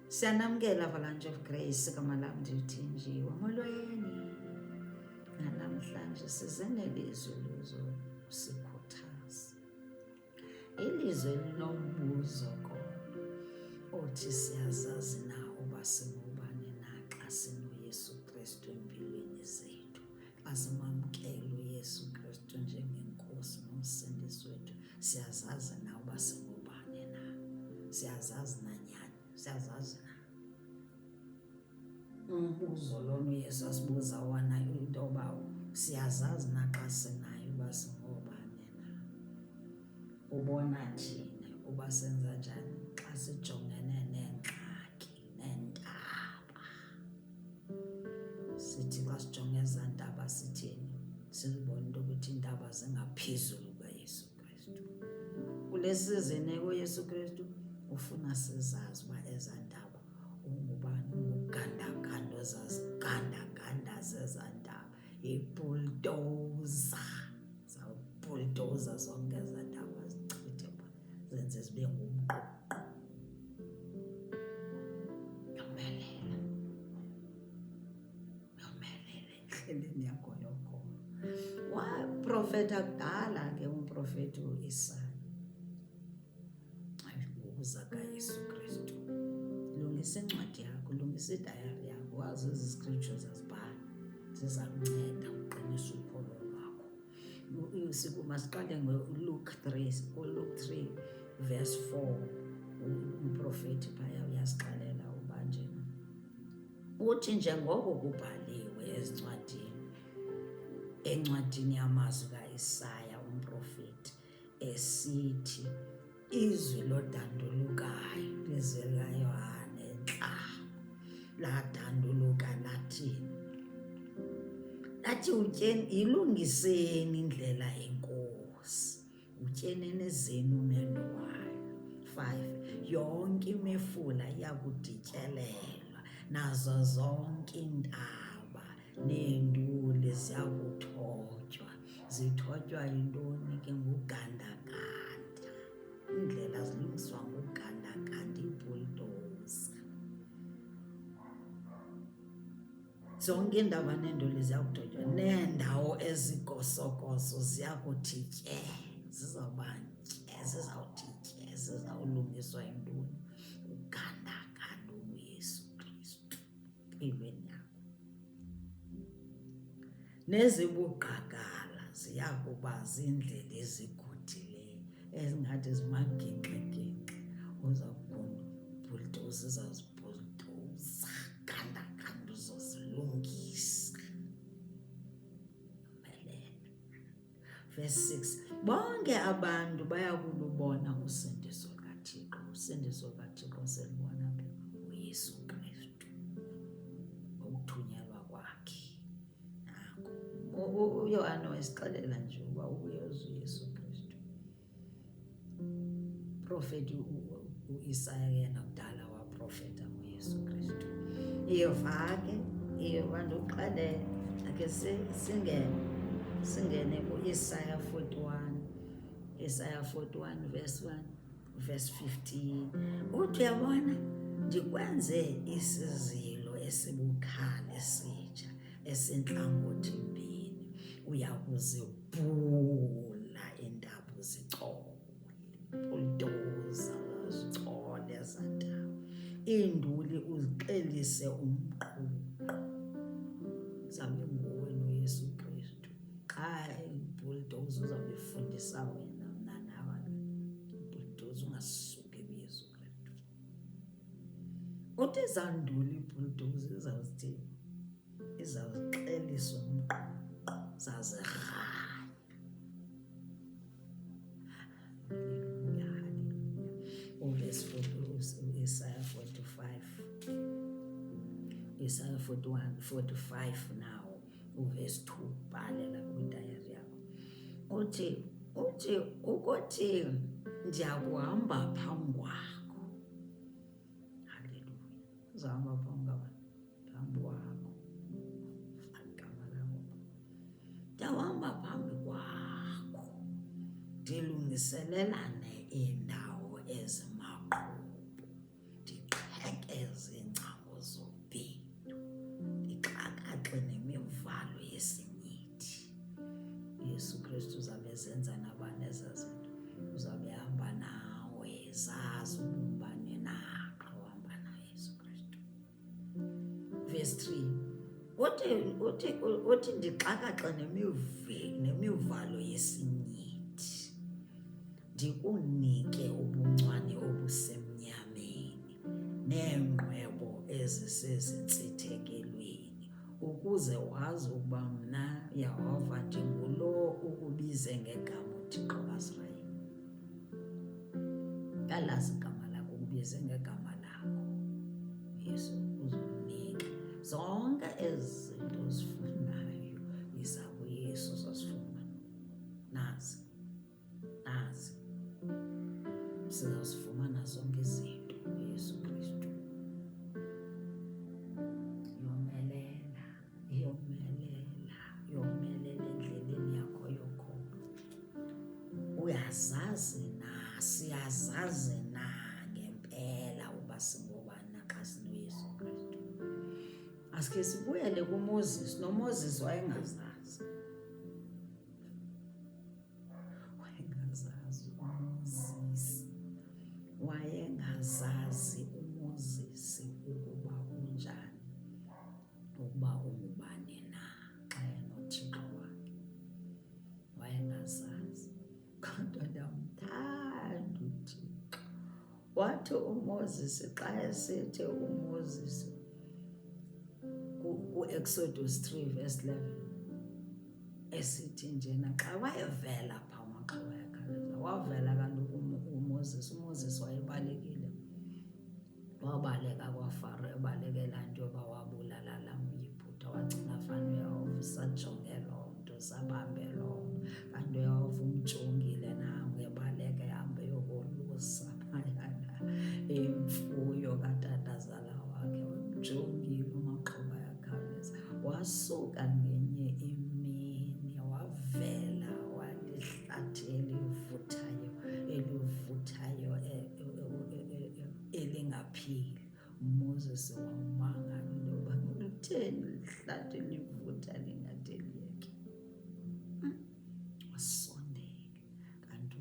Siyanamkela Avalanche of Grace kaMalamdi uThinjiwe molweni. Namhlanje size nelizwi lozosikhuthaza. Ilizwi linombuzo kodwa othi siyazazi na uba singubani na xa sinoYesu Kristu empilweni zethu. Xa simamkela uYesu Kristu njengenkosi nomsindisi wethu, siyazazi na uba singubani na. Siyazazi na nyani, siyazazi na. Umbuzo lona uYesu asibuza wona into yoba siyazazi na xa sinayo uba singobani na. Ubona thina uba senza njani xa sijongene neengxaki neentaba. Sithi xa sijonge ezaa ntaba sithini? Sizibone into ukuthi iintaba zingaphezulu kukaYesu Kristu. Kule sizini kuYesu Kristu ufuna sizazi uba ezaa ntaba ungubani, ungugandaganda ozazigandaganda zezaa ntaba. Ibhuldoza, zawubhuldoza zonke ezaa ntaba zichithe pha, zenze zibe ngumququ. Yomelela, yomelela endleleni yakho yokholo. Waprofetha kudala ke umprofethi u-Isaya ngokuza kaYesu Kristu. Lungisa incwadi yakho, lungisa idayari yakho, wazi ezi scriptures azibhala ziza kunceda uqinise ukholo lwakho. Masiqale ngoLuke 3 verse 4. Umprofethi phaya uyasixelela uba njena uthi njengoko kubhaliwe encwadini yamazwi kaIsaya umprofethi esithi, izwi lodandulukayo lizekaYohane entlango ladanduluka lathini? Lathi yilungiseni indlela enkosi, utyeneni zenu umendo wayo. 5, yonke imifula iyakudityelelwa, nazo zonke iintaba neenduli ziyakuthotywa. Zithotywa yintoni ke? Ngugandaganda. Iindlela zilungiswa ngugandaganda, ibhuldoza. Zonke iintaba neenduli ziyakuthotywa, neendawo ezigosogoso ziyakuthi tye. Zizawuba tye, zizawuthi tye, zizawulungiswa yintoni? Ugandaganda uYesu Kristu empilweni yakho. Nezibugqagala ziyakuba ziindlela ezigudileyo ezingathi zimaginxiginxi. Uzawubhuldoza, uzazibhuldoza, gandaganda uzozilungisa. Yomelela. Verse 6, bonke abantu bayakulubona usindiso kaThixo. Usindiso kaThixo selubona phi? uYesu Kristu, ukuthunyelwa kwakhe. Nako uYohane wasixelela nje uba uyezu uYesu Kristu. Profethi u-Isaya yena kudala waprofetha ngoYesu Kristu. Eva ndokuxelela ake singene ku-Isaya 41. Isaya 41 verse 1 verse 15. Uthi uyabona, ndikwenze isizilo esibukhali esitsha esintlangothi mbini. Uyakuzibhula iintaba uzicole, buldoza uzicole ezaa ntaba. Iinduli uzixelise umququ. Zawube nguwe noYesu Kristu. Xa ibhuldoza uzawube ifundisa wena mna nawe. Ibhuldoza ungasuki kuYesu Kristu. Uthi ezaa nduli ibhuldoza izawuzithini? Izawuzixelisa umququ, zazirhaya. Haleluya, haleluya. Verse 40, Isaiah 45. Isaiah 45 now, verse 2, bhalela kwidayari yakho. Uthi ukuthi ndiyakuhamba phambi kwakho. Haleluya. Uzahamba phambi kwakho. Igama lakho. Ndiyahamba phambi kwakho, ndilungiselelane iindawo ezimaqhubu, ndiqhekeze uyazazi ubani na xa uhamba naYesu Kristu. Verse 3 uthi ndixakaxe nemivalo yesinyithi, ndikunike ubuncwane obusemnyameni neenqwebo ezisezintsithekelweni, ukuze wazi ukuba mna Yehova ndingulo ukubize ngegama uThixo kaIsrayeli. Yalazi igama lakho, ukubize ngegama lakho. Yesu uzokunika zonke ezi zinto ozifunayo, yiza kuYesu uzozifumana. Nazi sizazifumana zonke izinto kuYesu Kristu. yomelela endleleni yakho yokholo. Uyazazi na, siyazazi na ngempela uba singobani naxa sinoYesu Kristu. Asikhe sibuyele kuMoses. NoMoses wayengazazi uMoses ukuba unjani, ukuba ungubani na xa enoThixo wakhe. Wayengazazi, kodwa ndamthanda uThixo. Wathi uMoses xa esithi uMoses ku-Exodus 3 verse 11 esithi njena, xa wayevela phaa amaxhoba yakhaleza, wavela kaloku uMoses wayebalekile, wabaleka kwaFaro, ebalekela nto yoba wabulala laa Mgibhute, wagcina fana uYehova sajonge loo nto, sabambe loo nto, kanti uYehova umjongile nangu ebaleka ehambe yokolusa phayana imfuyo katatazala wakhe, wamjongile umaxhoba yakhaleza. Wasuka ngenye imini wavela walihlathi elivuthayo elingaphili. uMoses wamangala into yoba lutheni lihlathi elivutha lingade liyeke. Wasondela, kanti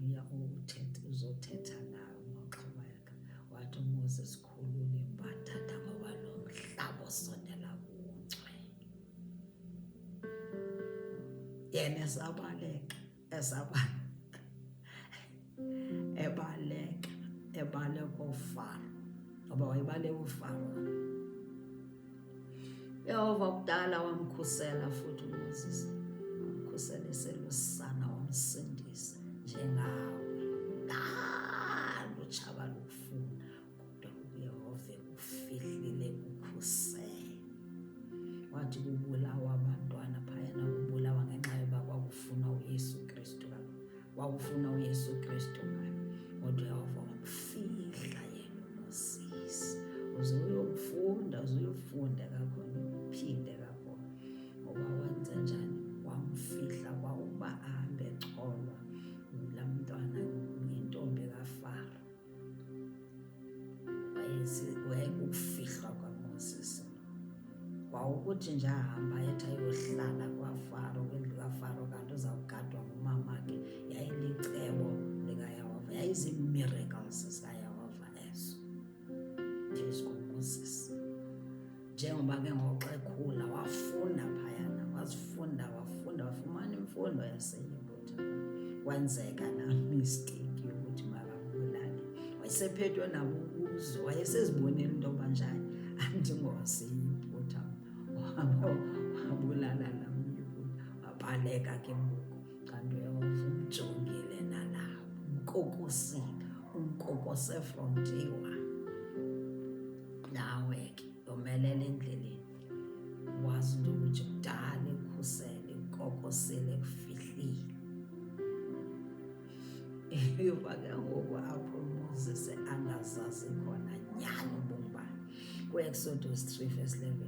uzothetha nayo umaxhoba yakhe. Wathi uMoses, khulula imbadada ngoba lo mhlaba osondela kuwo ungcwele. Yena ebaleka uFaro, ngoba wayebaleka uFaro. Yehova kudala wamkhusela futhi uMoses, wamkhusela eselusana, wamsindisa njengawe. Utshaba lukufuna, kodwa uYehova ekufihlile ukhusele. Wathi kubulawa abantwana phayana, kubulawa ngenxa yoba kwakufuna uYesu Kristu, kwakufuna uYesu Kristu ngayo, kodwa uYehova wamfihla yena uMoses. Uzuyofunda kakhulu, uphinde kakhulu ngoba wenze njani, wamfihla kwauba ahambe ecolwa laa mntwana yintombi kaFaro. Wayekukufihlwa kwaMoses, kwawukuthi nje ahamba ethi ayohlala kwaFaro, kwendlu kaFaro, kanti uzawugadwa ngumamakhe. Yayilicebo likaYehova, yayizii-miracles zikaYehova ezo phezu koMoses. Njengoba ke ngoxa ekhula wafunda phayana, wafumana imfundo yaseYibhithe. Kwenzeka laa mistake yokuthi makambulale. Wayesephethwe nabubuzo, wayesezibonela into yoba njani andingowaseYibhithe, wabulala laa Mgibhute, wabaleka ke ngoku. Kanti uYehova umjongile nalapho, umkokose from day one. Nawe ke yomelela endleleni, wazi into ukuthi kudala ekhusele, ekukokosele, ekufihlile. Iva ke ngoku apho uMoses angazazi khona nyani ubomi bakhe. Ku-Exodus 3 verse 11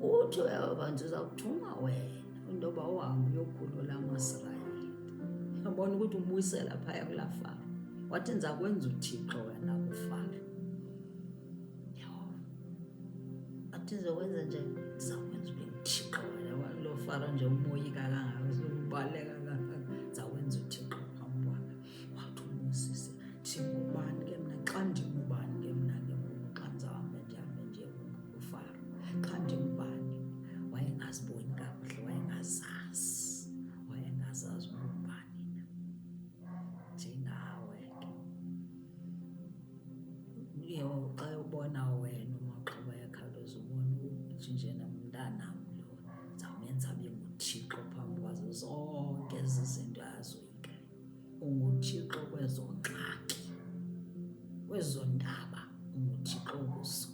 uthi uYehova, ndiza kuthuma wena into yoba uhambe uyokhulula amaSirayeli. Yabona ukuthi umbuyisela phaya kulaa Faro. Wathi ndiza kwenza uThixo wena kuFaro. Athi ndizokwenza nje, ndiza kwenza ube uThixo wena. Lo Faro nje umoyika kangaka, ubaleka kangaka, ndiza kwenza uThixo phambi kwakhe. Wathi uMoses, ndingubani ke mna xa xa ubona wena uMaqhuba ekhawuleza ubona ukuthi njena mntanam lo ndizawumenza abe nguThixo phambi kwazo zonke ezi zinto azoyikayo. UnguThixo kwezo ngxaki, kwezo ndaba unguThixo kuzo,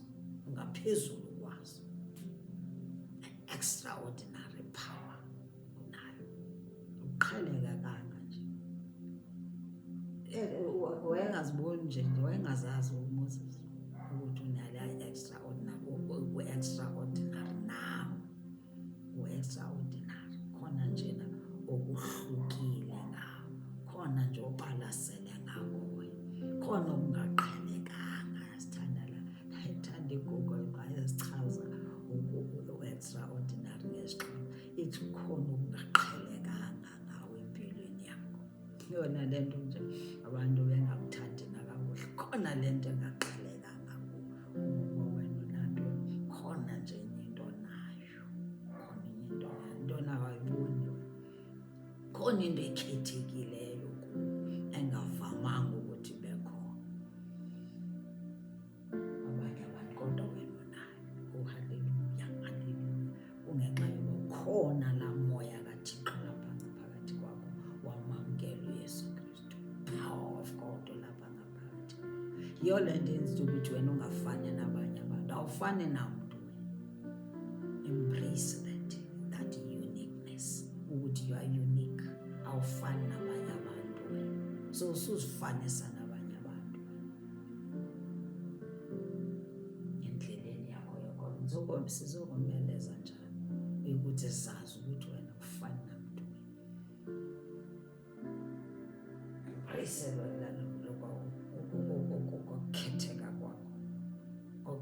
ungaphezulu kwazo. An extraordinary power unayo, uqheleka kanga nje. Wayengaziboni nje, wayengazazi uMoses ukuthi unale extraordinary, u-extraordinary nawe, u-extraordinary. Khona njena okuhlukile ngawo, khona nje obalasele ngako wena, khona okungaqhelekanga. Sithanda ayithanda iGoogle xa esichaza u-extraordinary ngesiXhosa, ithi khona okungaqhelekanga ngawo empilweni yakho. Yona le nto nje abantu bengakuthandi nakakuhle, khona le nto engaqhelekanga kuba wena unanto, khona nje enye into nayo, khona enye into nayo, into nayo ayiboni wena. Khona into ekhethekileyo engavamanga ukuthi ibe khona abanye abantu, kodwa wena unayo. Oh, haleluya, haleluya. Kungenxa yoba khona laa moya kaThixo lapha ngaphakathi kwakho, wamamkela uYesu Kristu, power of God lapha ngaphakathi. Yiyo le nto yenza ukuthi wena ungafani nabanye abantu, awufani namntu wena. Embrace that uniqueness, ukuthi you are unique, awufani nabanye abantu wena. So usuzifanisa nabanye abantu endleleni yakho yokholo. Sizokomeleza njani ukuthi sazi ukuthi wena ufani namntu wena. Embrace ukukhetheka kwakho, of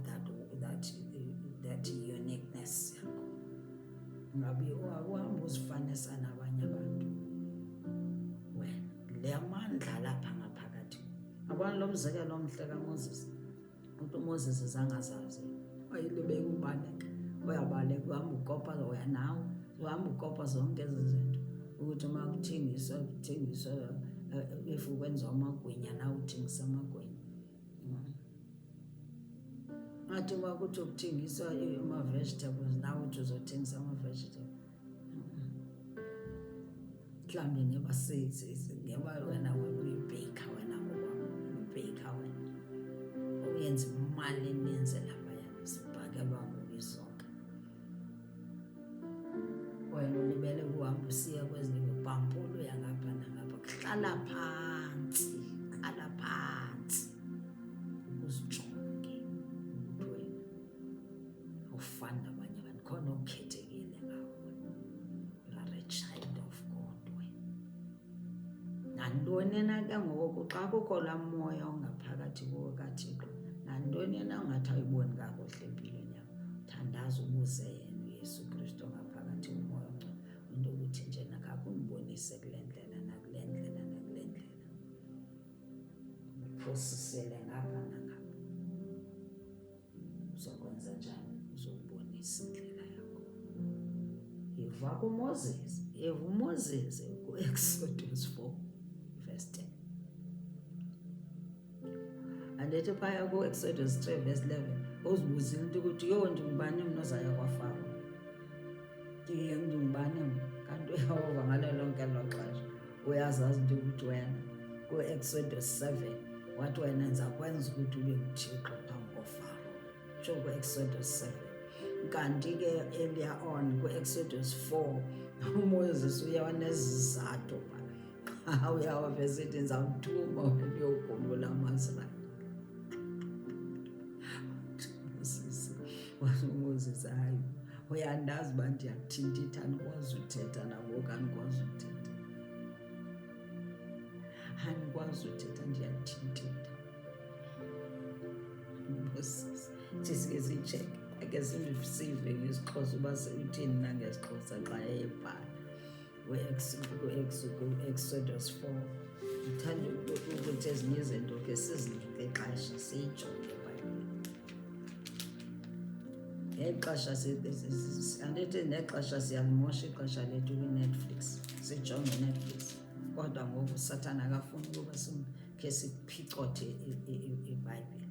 that uniqueness yakho. Ungabi uhamba uzifanisa nabanye abantu wena. Le mandla lapha ngaphakathi. Abanye lo mzekelo omhle kaMoses, ukuthi uMoses zangazazi wayelibeka ubaleka, uyabaleka, uhamba ukopa wena nawe, uhamba ukopa zonke ezi zinto ukuthi uma kuthengiswa if ukwenza amagwinya nawe uthengisa amagwinya. Ngathi uma kuthi ukuthengiswa ama-vegetables nawe uthi uzothengisa ama-vegetables. Mhlawumbe ngeba wena uyibheka wena uyibheka wena uyenza imali eninzi laphaya, sibhakelwa ngokuyizonke. Wena ulibele kuhamba usiya kwezinye ubhampulu yangapha nangapha, kuhlala phansi uzijonge ukuthi wena awufani nabanye abantu, khona okukhethekile ngawo. You are a child of God wena. Nantoni na ke ngoku xa kukho laa moya ongaphakathi kuwo kaThixo, nantoni na ungathi awuyiboni kakuhle empilweni yakho, thandaza ubuze yena uYesu Kristu ngaphakathi umoya ongcwele, into ukuthi nje nakakundibonise kule ndlela nakule ndlela nakule ndlela, uphosisele ngapha nangapha. Uzokwenza njani? Uzobonisa indlela yakho. Yiva kuMoses, uMoses ku-Exodus 4 verse 10. Andithi phaya ku-Exodus 3 verse 11 uzibuzile into ukuthi ndingubani mna ozaya kwaFaro, ndingubani mna. Kanti uYehova ngalo lonke elo xesha uyazazi into ukuthi wena ku-Exodus 7 wathi wena ndiza kwenza ukuthi ube nguThixo phambi koFaro, tsho ku-Exodus 7. Kanti ke earlier on ku-Exodus 4 uMoses uyawanezizathu uyawave esithi ndizawuthuma wena uyokhumbula amaSrayeli. uMoses hayi, uyandazi uba ndiyakuthintitha, andikwazi uthetha nangoku, andikwazi uthetha, ndiyathintitha. Moses sisike sitsheke ake sive ngesiXhosa uba uthini nangesiXhosa xa eyebhala ku-Exodus 4. Ndithanda ukuthi ezinye izinto ke sizinike ixesha siyijonge eBhayibhileni. Ngexesha andithi nexesha siyalimosha ixesha lethu kwiNetflix, sijonge iNetflix, kodwa ngoku uSathane akafuni ukuba sikhe siphicothe iBhayibhile.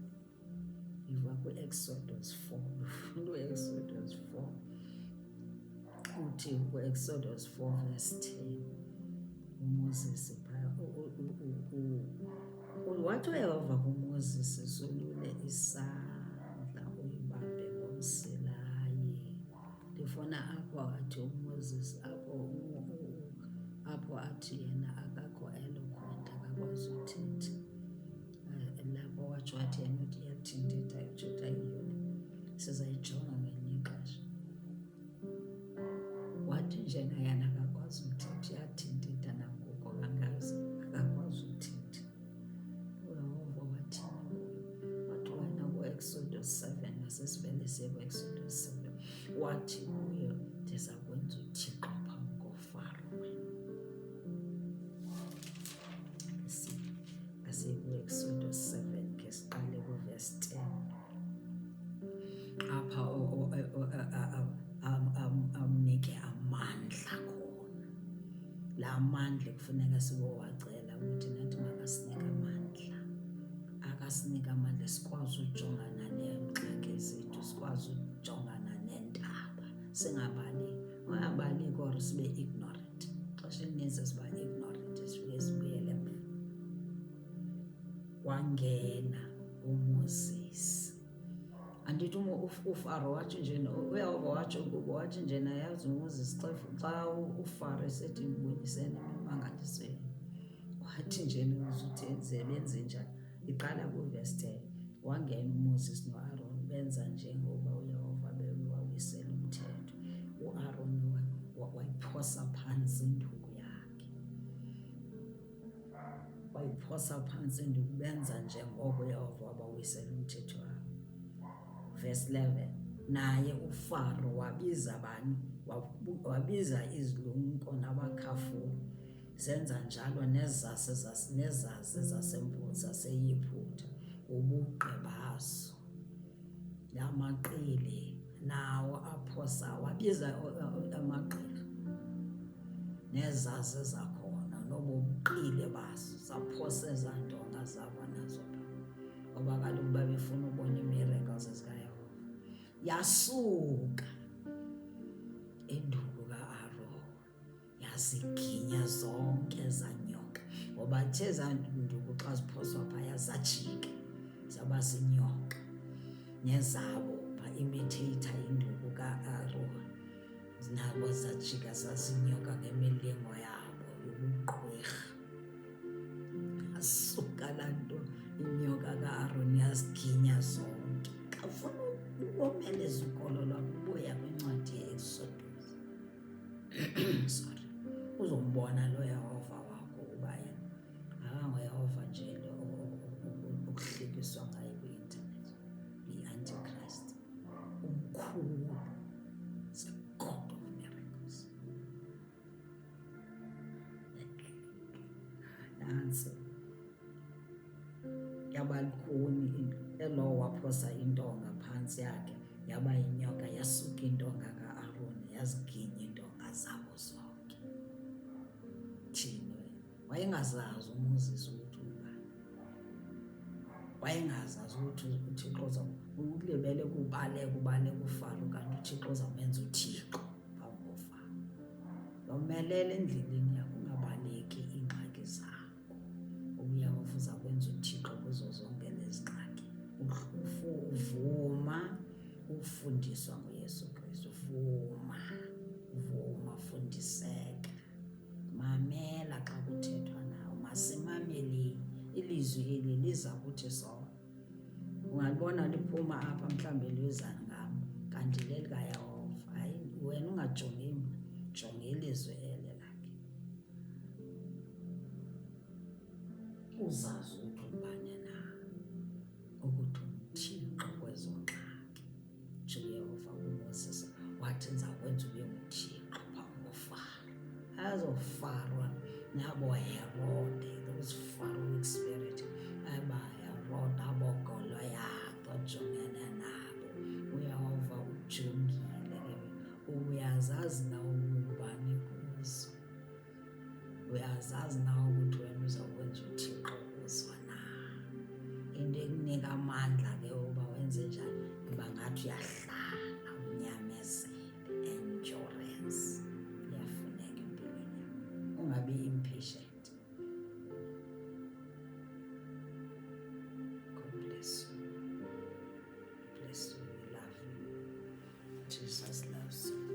ku-Exodus 4. U-Exodus 4 uthi ku-Exodus 4 verse 10 uMoses wathi uYehova kuMoses, solule isandla uyibambe ngomsilayi. Ndifuna apho athi uMoses apho athi yena akakho eloquent, akakwazi uthetha. Lapho watsho wathi yena uthi iyathintitha uthetha iyona, sizayijonga ngelinye ixesha. Wathi njena yena akakwazi uthetha, iyathintitha nangoku kangazi akakwazi uthetha. uYehova wathi wena ku-Exodus 7, nasesibele siye ku-Exodus 7, wathi kuyo ndiza kwenza uThixo phambi koFaro wena. Ku-Exodus 7 ke siqale ku-verse 10 apha amnike amandla khona. La mandla kufuneka sibowacela ukuthi nathi makasinike amandla. Akasinika amandla sikwazi ujongana neengxaki zethu, sikwazi ujongana neentaba, singabaleki or sibe ignorant. Xesha elininzi siba ignorant, sifike sibuyele emva. Wangena uMoses, andithi uFaro wathi njena, uYehova wathi njena, yazi uMoses xa uFaro esethi ndibonisene emimangalisweni, wathi njena uzuthi benze njani. Iqala ku-verse 10. Wangena uMoses no-Aaron benza njengoba uYehova bewawisela umthetho. U-Aaron wayiphosa phantsi induku yakhe, wayiphosa phantsi induku, benza njengoko uYehova wabawisela umthetho wabo. Verse 11, naye uFaro wabiza izilumko nabakhafuli, zenza njalo nezazi zaseYiphutha, ubugqi bazo namaqili nawo aphosa. Wabiza amaqili nezazi zakhona nobuqili bazo, zaphosa ezaa ndonga zabo nazo, ngoba kaloku babefuna ubona ii-miracles zikaYehova. Yasuka induku ka-Aaron yaziginya zonke zanyoka, ngoba the zaa nduku xa ziphoswa phaya zajika zaba zinyoka, nezabo ba-imitate induku ka-Aaron nabo zajika zazinyoka ngemilingo yabo yobuqhwirha. Yasuka laa nto inyoka ka-Aaron yaziginya zonke. Xa ufuna ukomeleza ukolo lwakho ubuya kwincwadi ye-Exodus sorry, uzombona lo Yehova wakho uba yena akangoYehova nje ukuhlekiswa ngayo kwi-internet, yi-Antichrist. Umkhulu, is a God of miracles. Nansi yabalukhuni elo waphosa intonga phantsi yakhe, yaba yinyoka, yasuka intonga ka-Aaron yaziginya iintonga zabo zonke. Thini wena? Wayengazazi uMoses ukuthi ubani, wayengazazi ukuthi uThixo ulibele kubaleka uFaro, kanti uThixo uzawumenza uThixo phambi koFaro. Yomelela endleleni yakho, ungabaleki iingxaki zakho, uYehova uza kwenza uThixo kuzo zonke lezi ngxaki. Uvuma ufundiswa nguYesu Kristu, vuma fundiseka, mamela xa kuthethwa nawe, masimameleni. Ilizwi eli liza kuthi sona, ungalibona liphuma apha mhlawumbi liza ngam, kanti lelikaYehova. Hayi, wena ungajongi mna, jonga ilizwi ele lakhe, uzazi ukuthi ubane na, ukuthi uThixo kwezo ngxaki. Nje uYehova kuMoses wathi ndiza kwenza ube nguThixo phambi koFaro. Azofaro nabo Herode, those Pharaoh spirit, abaHerode abogoloyatha ojongene nabo. uYehova ujongile ke, uyazazi na ubani kuzo, uyazazi na ukuthi wena uzawukwenza uThixo kuzo na. Into ekunika amandla ke uba wenze njani, Jesus loves you.